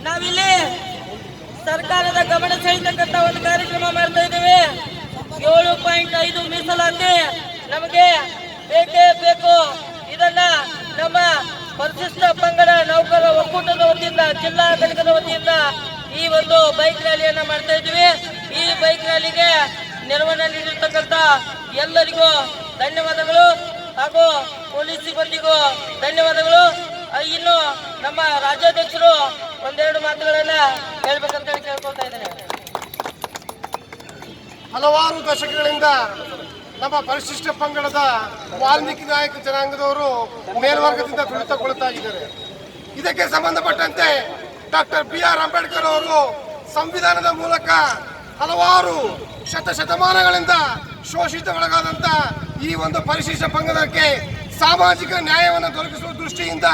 ನಾವಿಲ್ಲಿ ಸರ್ಕಾರದ ಗಮನ ಸೆಳೆತಕ್ಕಂತ ಒಂದು ಕಾರ್ಯಕ್ರಮ ಮಾಡ್ತಾ ಇದ್ದೇವೆ. 7.5 ಮೀಸಲಾತಿ ನಮಗೆ ಬೇಕೇ ಬೇಕು. ಇದನ್ನ ನಮ್ಮ ಪರಿಶಿಷ್ಟ ಪಂಗಡ ನೌಕರರ ಒಕ್ಕೂಟದ ವತಿಯಿಂದ, ಜಿಲ್ಲಾ ಘಟಕದ ವತಿಯಿಂದ ಈ ಒಂದು ಬೈಕ್ ರ್ಯಾಲಿಯನ್ನ ಮಾಡ್ತಾ ಇದ್ದೀವಿ. ಈ ಬೈಕ್ ರ್ಯಾಲಿಗೆ ನೆರವನ್ನ ನೀಡಿರ್ತಕ್ಕಂಥ ಎಲ್ಲರಿಗೂ ಧನ್ಯವಾದಗಳು ಹಾಗೂ ಪೊಲೀಸ್ ಸಿಬ್ಬಂದಿಗೂ ಧನ್ಯವಾದಗಳು. ಇನ್ನು ನಮ್ಮ ರಾಜ್ಯಾಧ್ಯಕ್ಷರು ಒಂದೆರಡು ಮಾತುಗಳನ್ನ ಹೇಳ್ಬೇಕಂತ ಕೇಳ್ಕೊಳ್ತಾ ಇದ್ದೇನೆ. ಹಲವಾರು ದಶಕಗಳಿಂದ ನಮ್ಮ ಪರಿಶಿಷ್ಟ ಪಂಗಡದ ವಾಲ್ಮೀಕಿ ನಾಯಕ ಜನಾಂಗದವರು ಮೇಲ್ವರ್ಗದಿಂದ ತುಳಿತಗೊಳ್ತಾ ಇದ್ದಾರೆ. ಇದಕ್ಕೆ ಸಂಬಂಧಪಟ್ಟಂತೆ ಡಾಕ್ಟರ್ BR ಅಂಬೇಡ್ಕರ್ ಅವರು ಸಂವಿಧಾನದ ಮೂಲಕ ಹಲವಾರು ಶತಮಾನಗಳಿಂದ ಶೋಷಿತಗೊಳಗಾದಂತ ಈ ಒಂದು ಪರಿಶಿಷ್ಟ ಪಂಗಡಕ್ಕೆ ಸಾಮಾಜಿಕ ನ್ಯಾಯವನ್ನು ದೊರಕಿಸುವ ದೃಷ್ಟಿಯಿಂದ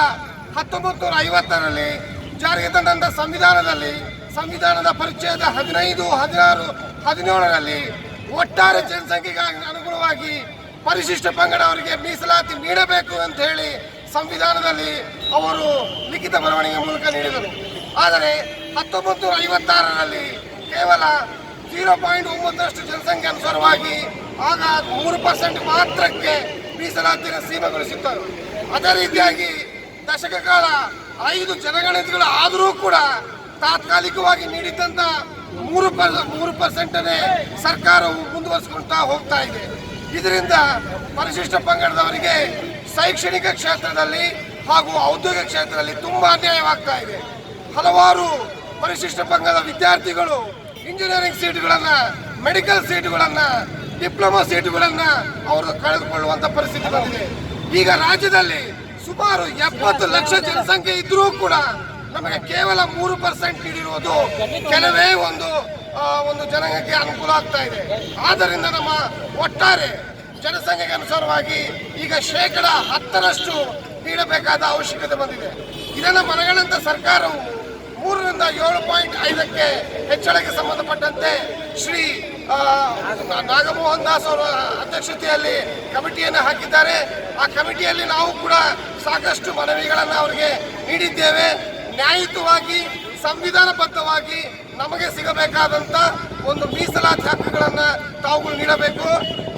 1950ರಲ್ಲಿ ಜಾರಿಗೆ ತಂದಂತ ಸಂವಿಧಾನದ ಪರಿಚಯದ 15, 16, 17ರಲ್ಲಿ ಒಟ್ಟಾರೆ ಜನಸಂಖ್ಯೆಗೆ ಅನುಗುಣವಾಗಿ ಪರಿಶಿಷ್ಟ ಪಂಗಡ ಅವರಿಗೆ ಮೀಸಲಾತಿ ನೀಡಬೇಕು ಅಂತ ಹೇಳಿ ಸಂವಿಧಾನದಲ್ಲಿ ಅವರು ಲಿಖಿತ ಬರವಣಿಗೆ ಮೂಲಕ ನೀಡಿದರು. ಆದರೆ 1956ರಲ್ಲಿ ಕೇವಲ 0.9 ಜನಸಂಖ್ಯೆ ಅನುಸಾರವಾಗಿ ಆಗ 3% ಮಾತ್ರಕ್ಕೆ ಮೀಸಲಾತಿಯನ್ನು ಸೀಮೆಗೊಳಿಸಿದ್ದರು. ಅದೇ ರೀತಿಯಾಗಿ ದಶಕ ಕಾಲ 5 ಜನಗಣತಿಗಳು ಆದರೂ ಕೂಡ ತಾತ್ಕಾಲಿಕವಾಗಿ ನೀಡಿದ್ದಂತ 3%ನೇ ಸರ್ಕಾರವು ಮುಂದುವರಿಸಿಕೊಳ್ತಾ ಹೋಗ್ತಾ ಇದೆ. ಇದರಿಂದ ಪರಿಶಿಷ್ಟ ಪಂಗಡದವರಿಗೆ ಶೈಕ್ಷಣಿಕ ಕ್ಷೇತ್ರದಲ್ಲಿ ಹಾಗೂ ಔದ್ಯೋಗಿಕ ಕ್ಷೇತ್ರದಲ್ಲಿ ತುಂಬಾ ಅನ್ಯಾಯವಾಗ್ತಾ ಇದೆ. ಹಲವಾರು ಪರಿಶಿಷ್ಟ ಪಂಗಡದ ವಿದ್ಯಾರ್ಥಿಗಳು ಇಂಜಿನಿಯರಿಂಗ್ ಸೀಟುಗಳನ್ನ, ಮೆಡಿಕಲ್ ಸೀಟುಗಳನ್ನ, ಡಿಪ್ಲೊಮಾ ಸೀಟುಗಳನ್ನ ಅವರು ಕಳೆದುಕೊಳ್ಳುವಂತ ಪರಿಸ್ಥಿತಿ ಬಂದಿದೆ. ಈಗ ರಾಜ್ಯದಲ್ಲಿ ಸುಮಾರು 70 ಲಕ್ಷ ಜನಸಂಖ್ಯೆ ಇದ್ರೂ ಕೂಡ ನಮಗೆ ಕೇವಲ 3% ನೀಡಿರುವುದು ಕೆಲವೇ ಒಂದು ಜನಾಂಗಕ್ಕೆ ಅನುಕೂಲ ಆಗ್ತಾ ಇದೆ. ಆದ್ದರಿಂದ ನಮ್ಮ ಒಟ್ಟಾರೆ ಜನಸಂಖ್ಯೆಗೆ ಅನುಸಾರವಾಗಿ ಈಗ 10% ನೀಡಬೇಕಾದ ಅವಶ್ಯಕತೆ ಬಂದಿದೆ. ಇದನ್ನು ಮನಗಂಡ ಸರ್ಕಾರವು 3ರಿಂದ 7.5ಕ್ಕೆ ಹೆಚ್ಚಳಕ್ಕೆ ಸಂಬಂಧಪಟ್ಟಂತೆ ಶ್ರೀ ನಾಗಮೋಹನ್ ದಾಸ್ ಅವರ ಅಧ್ಯಕ್ಷತೆಯಲ್ಲಿ ಕಮಿಟಿಯನ್ನು ಹಾಕಿದ್ದಾರೆ. ಆ ಕಮಿಟಿಯಲ್ಲಿ ನಾವು ಕೂಡ ಸಾಕಷ್ಟು ಮನವಿಗಳನ್ನು ಅವರಿಗೆ ನೀಡಿದ್ದೇವೆ. ನ್ಯಾಯಯುತವಾಗಿ, ಸಂವಿಧಾನಬದ್ಧವಾಗಿ ನಮಗೆ ಸಿಗಬೇಕಾದಂತ ಒಂದು ಮೀಸಲಾತಿ ಹಕ್ಕುಗಳನ್ನು ತಾವುಗಳು ನೀಡಬೇಕು.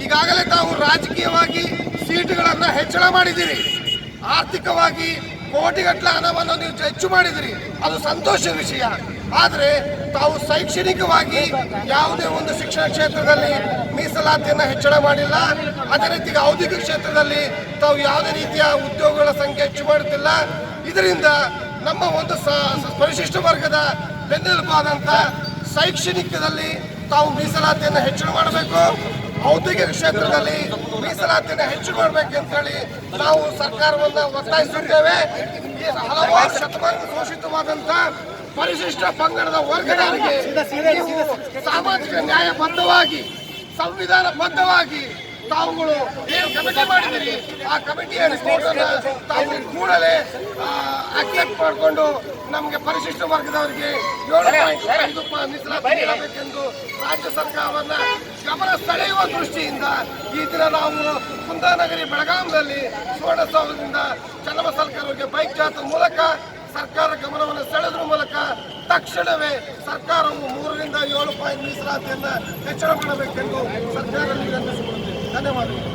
ಈಗಾಗಲೇ ತಾವು ರಾಜಕೀಯವಾಗಿ ಸೀಟುಗಳನ್ನು ಹೆಚ್ಚಳ ಮಾಡಿದ್ದೀರಿ, ಆರ್ಥಿಕವಾಗಿ ಕೋಟಿಗಟ್ಟಲೆ ಹಣವನ್ನು ನೀವು ಹೆಚ್ಚು ಮಾಡಿದಿರಿ, ಅದು ಸಂತೋಷದ ವಿಷಯ. ಆದರೆ ತಾವು ಶೈಕ್ಷಣಿಕವಾಗಿ ಯಾವುದೇ ಒಂದು ಶಿಕ್ಷಣ ಕ್ಷೇತ್ರದಲ್ಲಿ ಮೀಸಲಾತಿಯನ್ನು ಹೆಚ್ಚಳ ಮಾಡಿಲ್ಲ. ಅದೇ ರೀತಿ ಔದ್ಯೋಗಿಕ ಕ್ಷೇತ್ರದಲ್ಲಿ ತಾವು ಯಾವುದೇ ರೀತಿಯ ಉದ್ಯೋಗಗಳ ಸಂಖ್ಯೆ ಹೆಚ್ಚು ಮಾಡುತ್ತಿಲ್ಲ. ಇದರಿಂದ ನಮ್ಮ ಒಂದು ಪರಿಶಿಷ್ಟ ವರ್ಗದ ಬೆನ್ನೆಲುಬಾದಂಥ ಶೈಕ್ಷಣಿಕದಲ್ಲಿ ತಾವು ಮೀಸಲಾತಿಯನ್ನು ಹೆಚ್ಚಳ ಮಾಡಬೇಕು, ಔದ್ಯೋಗಿಕ ಕ್ಷೇತ್ರದಲ್ಲಿ ಮೀಸಲಾತಿಯನ್ನು ಹೆಚ್ಚು ಮಾಡಬೇಕು ಅಂತ ಹೇಳಿ ನಾವು ಸರ್ಕಾರವನ್ನು ಒತ್ತಾಯಿಸುತ್ತೇವೆ. ಹಲವಾರು ಶತಮಾನ ಶೋಷಿತವಾದಂತ ಪರಿಶಿಷ್ಟ ಪಂಗಡದ ವರ್ಗದವರಿಗೆ ಸಾಮಾಜಿಕ ನ್ಯಾಯಬದ್ಧವಾಗಿ, ಸಂವಿಧಾನಬದ್ಧವಾಗಿ ತಾವುಗಳು ಏನು ಕಮಿಟಿ ಮಾಡಿದಿರಿ, ಆ ಕಮಿಟಿಯ ರಿಪೋರ್ಟ್ ಅನ್ನು ತಾವು ಕೂಡಲೇ ಅಕ್ಸೆಪ್ಟ್ ಮಾಡಿಕೊಂಡು ನಮಗೆ ಪರಿಶಿಷ್ಟ ವರ್ಗದವರಿಗೆ 7.5 ಮೀಸಲಾತಿ ನೀಡಬೇಕೆಂದು ರಾಜ್ಯ ಸರ್ಕಾರವನ್ನ ಗಮನ ಸೆಳೆಯುವ ದೃಷ್ಟಿಯಿಂದ ಈ ದಿನ ನಾವು ಕುಂದಾನಗರಿ ಬೆಳಗಾಂನಲ್ಲಿ ಸುವರ್ಣಸೌಧದಿಂದ ಚನ್ನಬಸವೇಶ್ವರವರೆಗೆ ಬೈಕ್ ಜಾಥಾ ಮೂಲಕ ಸರ್ಕಾರ ಗಮನವನ್ನು ಸೆಳೆದ್ರ ಮೂಲಕ ತಕ್ಷಣವೇ ಸರ್ಕಾರವು 3ರಿಂದ 7 ಮೀಸಲಾತಿಯನ್ನು ಹೆಚ್ಚಳ ಮಾಡಬೇಕೆಂದು ಸರ್ಕಾರದಲ್ಲಿ ವಿನಂತಿಸಿಕೊಳ್ಳುತ್ತೇವೆ. ಧನ್ಯವಾದಗಳು.